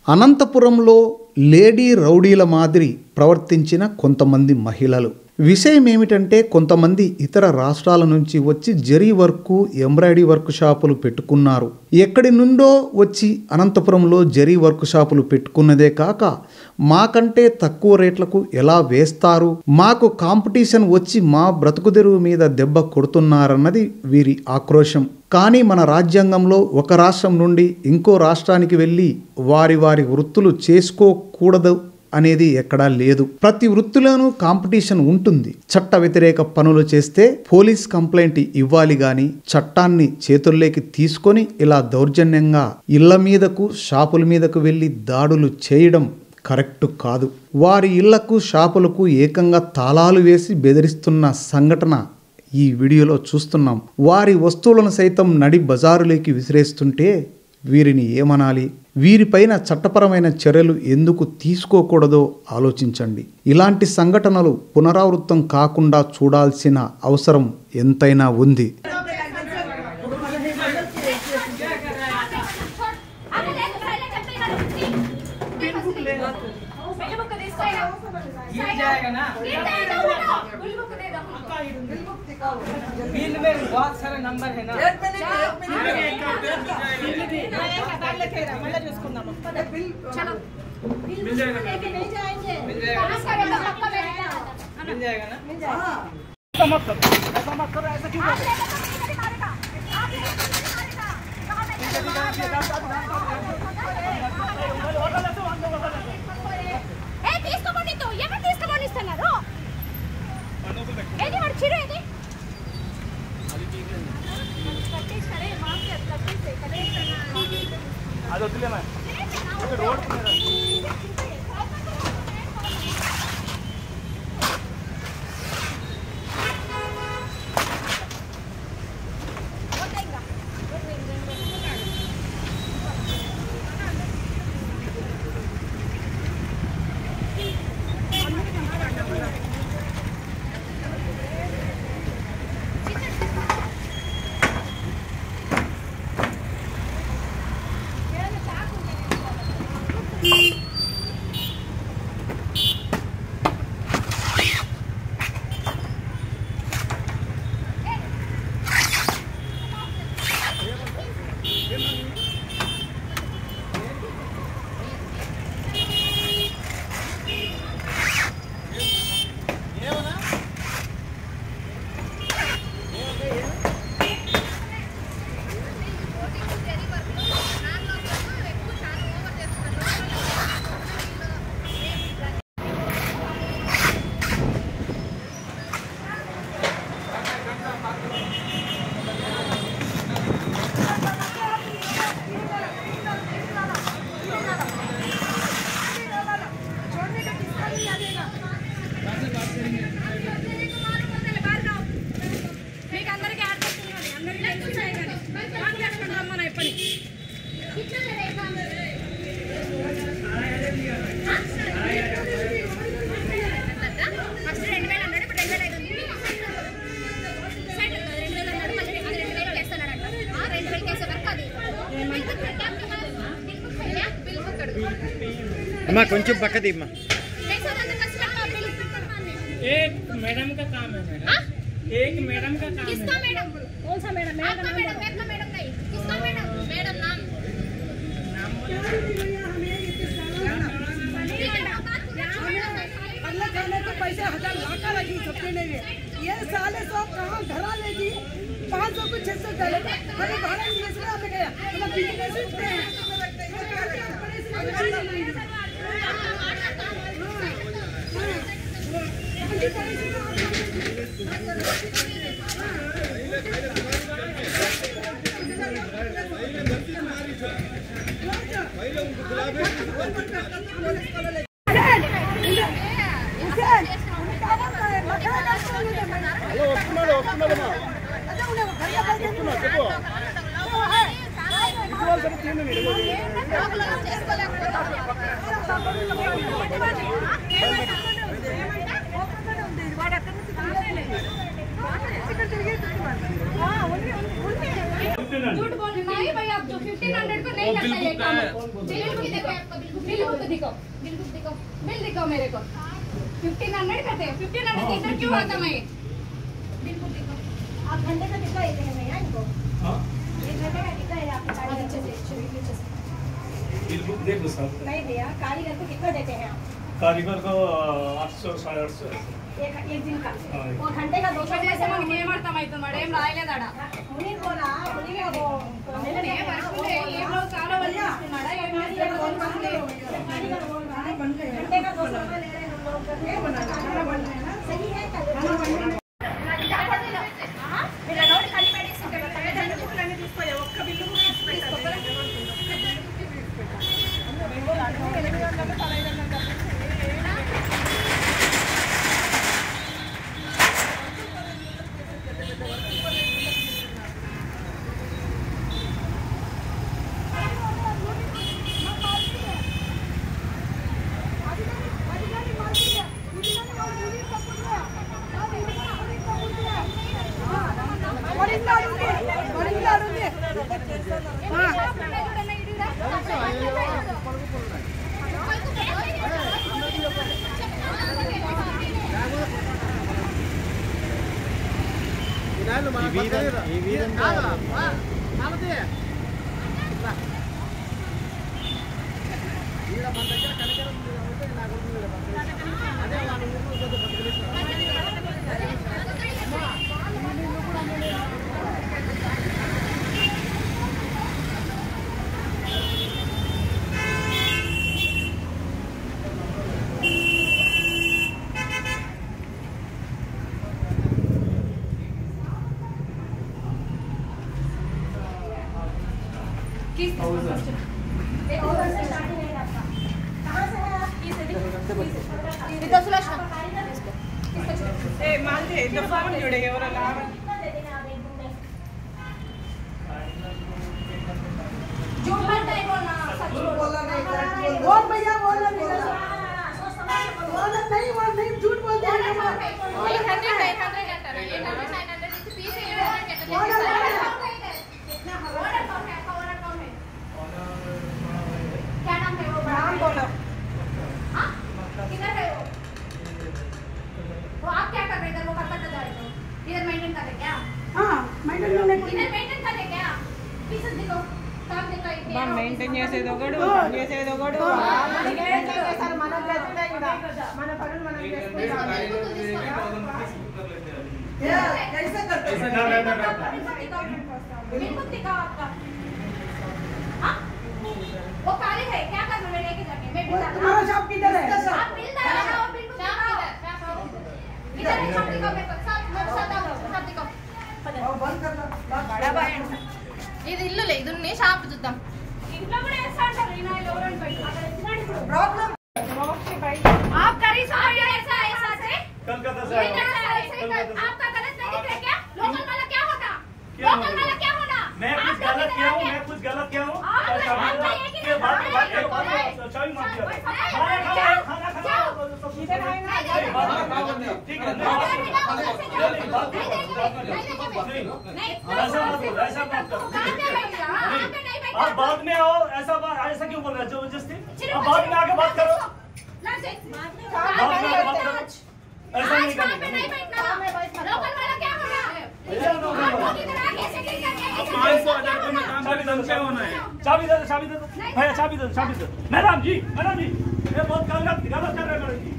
అనంతపురంలో లేడీ రౌడీల మాదిరి ప్రవర్తించిన కొంతమంది మహిళలు. విషయం ఏమిటంటే, కొంతమంది ఇతర రాష్ట్రాల నుంచి వచ్చి జరీ వర్క్, ఎంబ్రాయిడరీ వర్క్ షాపులు పెట్టుకున్నారు. ఎక్కడి నుండో వచ్చి అనంతపురంలో జరీ వర్క్ షాపులు పెట్టుకున్నదే కాక మాకంటే తక్కువ రేట్లకు ఎలా వేస్తారు, మాకు కాంపిటీషన్ వచ్చి మా బ్రతుకుదెరువు మీద దెబ్బ కొడుతున్నారన్నది వీరి ఆక్రోశం. కానీ మన రాజ్యాంగంలో ఒక రాష్ట్రం నుండి ఇంకో రాష్ట్రానికి వెళ్ళి వారి వృత్తులు చేసుకోకూడదు అనేది ఎక్కడా లేదు. ప్రతి వృత్తిలోనూ కాంపిటీషన్ ఉంటుంది. చట్ట వ్యతిరేక పనులు చేస్తే పోలీస్ కంప్లైంట్ ఇవ్వాలి గాని చట్టాన్ని చేతుల్లోకి తీసుకొని ఇలా దౌర్జన్యంగా ఇళ్ల మీదకు, షాపుల మీదకు వెళ్ళి దాడులు చేయడం కరెక్ట్ కాదు. వారి ఇళ్లకు, షాపులకు ఏకంగా తాళాలు వేసి బెదిరిస్తున్న సంఘటన ఈ వీడియోలో చూస్తున్నాం. వారి వస్తువులను సైతం నడి బజారులోకి విసిరేస్తుంటే వీరిని ఏమనాలి? వీరిపైన చట్టపరమైన చర్యలు ఎందుకు తీసుకోకూడదో ఆలోచించండి. ఇలాంటి సంఘటనలు పునరావృతం కాకుండా చూడాల్సిన అవసరం ఎంతైనా ఉంది. बिल में बहुत सारे नंबर है ना. चलो मिल जाएगा लेके नहीं जाएंगे. मिल जाएगा ना. ऐसा मत करो ऐसा क्यों कर रहे అది వదిలేమా రోడ్ अम्मा కొంచెం పక్కది అమ్మా. एक मैडम का काम है मैडम. एक मैडम का काम. किसका मैडम? कौन सा मैडम? आपका मैडम, मेरा मैडम नहीं. किसका मैडम? मैडम नाम अल्लाह खाने को पैसे 1000 लाख लगी सबके लिए. ये साले सब कहाँ धरा लेगी 500 को 600 डालेगा. अरे भाड़ा इसलिए हमें गया मतलब बिजनेस उठते हैं. झूठ बोल रही भाई, आप जो 1500 को नहीं करता ये काम. बिल बुक दिखाओ, बिल दिखाओ मेरे को। 1500 कहते हैं, 1500 इधर क्यों आता मैं? बिल बुक दिखाओ। आप घंटे का कितना देते हैं भैया इनको? हाँ? 1 घंटे का कितना है आपके गाड़ी? अच्छे से बिल बुक देखो सर। नहीं भैया, कारीगर को कितना देते हैं आप? कारीगर को 800 850 एक दिन का और घंटे का 200 पैसे మనకి ఏమర్థమైతుంది మేడం ఏం రాయలేదాడా ముని కోలా ముని वो मैंने वर्षुले ये लोग कालो वाली इస్తున్నాడా ये घंटे का 200 रुपए ले रहे हैं हम लोग करके खाना बन रहा है ना सही है खाना बन रहा है हां मेरा नोट खाली मेडिसिन के बताया बिल्లులన్నీ తీసుకోలే ఒక్క బిల్లు కూడా తీసుకోలేదు మేము లాడము 800 మెయింటైన్ చేసేది ఒకడు మన చేస్తే కూడా మన పనులు మనం చేసుకుంటాం वो काली है क्या करना मैं लेके जाके मैं तुम्हारा शॉप किधर है आप बिल डालो बिल इधर शॉप दिखाओ मेरे को साथ आओ साथ दिखाओ बंद करना बड़ा भाई ఇది ఇల్లు లేదు నీ షాప్ చూద్దాం ఇంట్లో కూడా వేస్తా అంటారు ఈ నాయలు ఎవరని బయట అక్కడ ఎత్తినాడు ప్రాబ్లం आप करी सो ऐसा ऐसा से कलकत्ता से आपका गलत नहीं दिख रहा क्या लोकल वाला क्या होता लोकल वाला क्या होना मैं कुछ गलत किया हूं ये बात चाबी मार दिया खाना इधर आए ना ठीक है ऐसा मत करो आप बाद में आओ ऐसा क्यों बोल रहे हो जबरदस्ती आप बाद में आके बात करो ऐसा नहीं करना लोकल वाला क्या होना चाबी दे दो भैया चाबी दे दो मैडम जी ये बहुत गलत कर रहे हैं मैडम जी